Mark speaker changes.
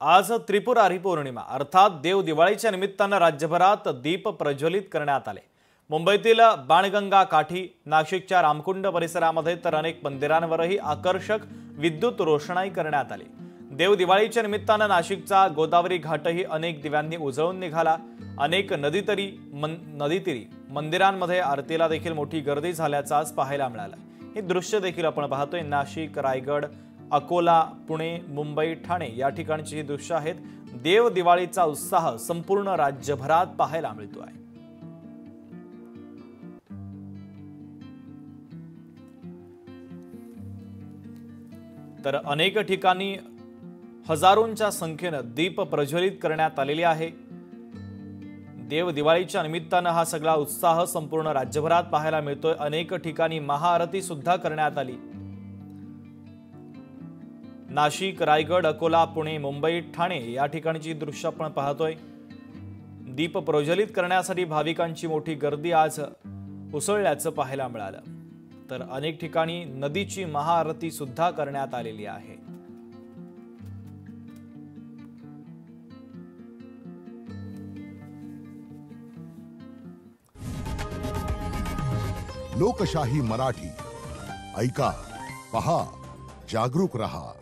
Speaker 1: आज त्रिपुरारी पौर्णिमा अर्थात देव दिवाळीच्या निमित्तानं राज्यभरात दीप प्रज्वलित करण्यात आले। मुंबईतील बाणगंगा काठी, नाशिकच्या रामकुंड परिसरामध्ये तर अनेक मंदिरांवरही आकर्षक विद्युत रोषणाई करण्यात आली। देव दिवाळीच्या निमित्तानं नाशिकचा गोदावरी घाटही अनेक दिव्यांनी उजळून निघाला। अनेक नदीतीरी मंदिरांमध्ये आरतीला देखील मोठी गर्दी झाल्याचं आज पाहायला मिळालं। हे दृश्य देखील आपण पाहतोय। नाशिक, रायगड, अकोला, पुणे, मुंबई, ठाणे या ठिकाणची ही दृश्य आहेत। देव दिवाळीचा उत्साह संपूर्ण राज्यभरात पाहायला मिळतो आहे। तर अनेक ठिकाणी हजारोंच्या संख्येनं दीप प्रज्वलित करण्यात आलेले आहे। देव दिवाळीच्या निमित्तानं हा सगळा उत्साह संपूर्ण राज्यभरात पाहायला मिळतोय। अनेक ठिकाणी महाआरती सुद्धा करण्यात आली। नाशिक, रायगड, अकोला, पुणे, मुंबई, ठाणे या ठिकाणची दृश्य आपण पाहतोय। दीप प्रज्वलित करण्यासाठी भाविकांची मोठी गर्दी आज उसळल्याचं पाहायला मिळालं। तर अनेक ठिकाणी नदीची महाआरती सुद्धा करण्यात आलेली आहे।
Speaker 2: लोकशाही मराठी ऐका, पहा, जागरूक रहा।